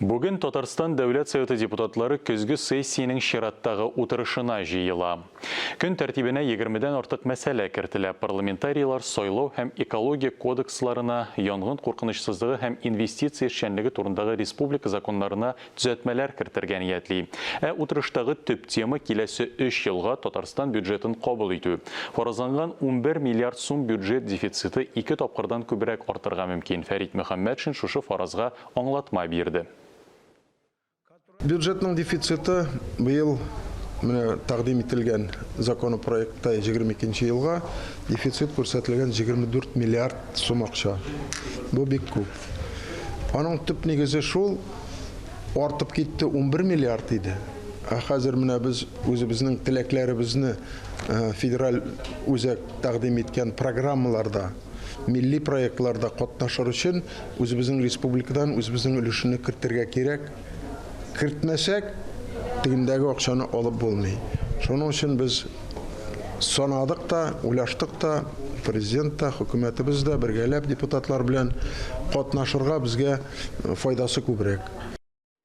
Бүгін Татарстан Дәүләт Советы депутатлары көзгі сессияның шираттағы утырышына жиыла. Күн тәртибіне 20-ден артық мәсәлә кертелә. Парламентарийлар сойлау һәм экология кодексларына, янгын куркынычсызлыгы һәм инвестиция эшчәнлеге турындагы республика законнарына төзәтмәләр кертергә ниятли. Утырыштагы төп тема киләсе 3 елга Татарстан бюджетын кабул итү. Фаразланган 11 миллиард сум бюджет дефициты 2 тапкырдан күбрәк артырга мөмкин. Фәрит Мөхәммәтшин шушы фаразга аңлатма бирде. Бюджетның дефициты быел тәкъдим ителгән законопроектта 22 елга дефицит күрсәтелгән 24 миллиард сум акча. Бу бик күп. Аның төп нигезе шул, артып китте 11 миллиард иде. Хәзер менә без үзебезнең теләкләребезне федераль үзәк тәкъдим иткән программаларда, милли проектларда катнашыр өчен үзебезнең республикадан үзебезнең өлешне кертергә кирәк. Кертмәсәк, тегендәге акчаны алып булмый. Шуның өчен без санадык та, уйлаштык та, президент та, хөкүмәтебез дә бергәләп депутатлар белән катнашырга безгә файдасы күбрәк.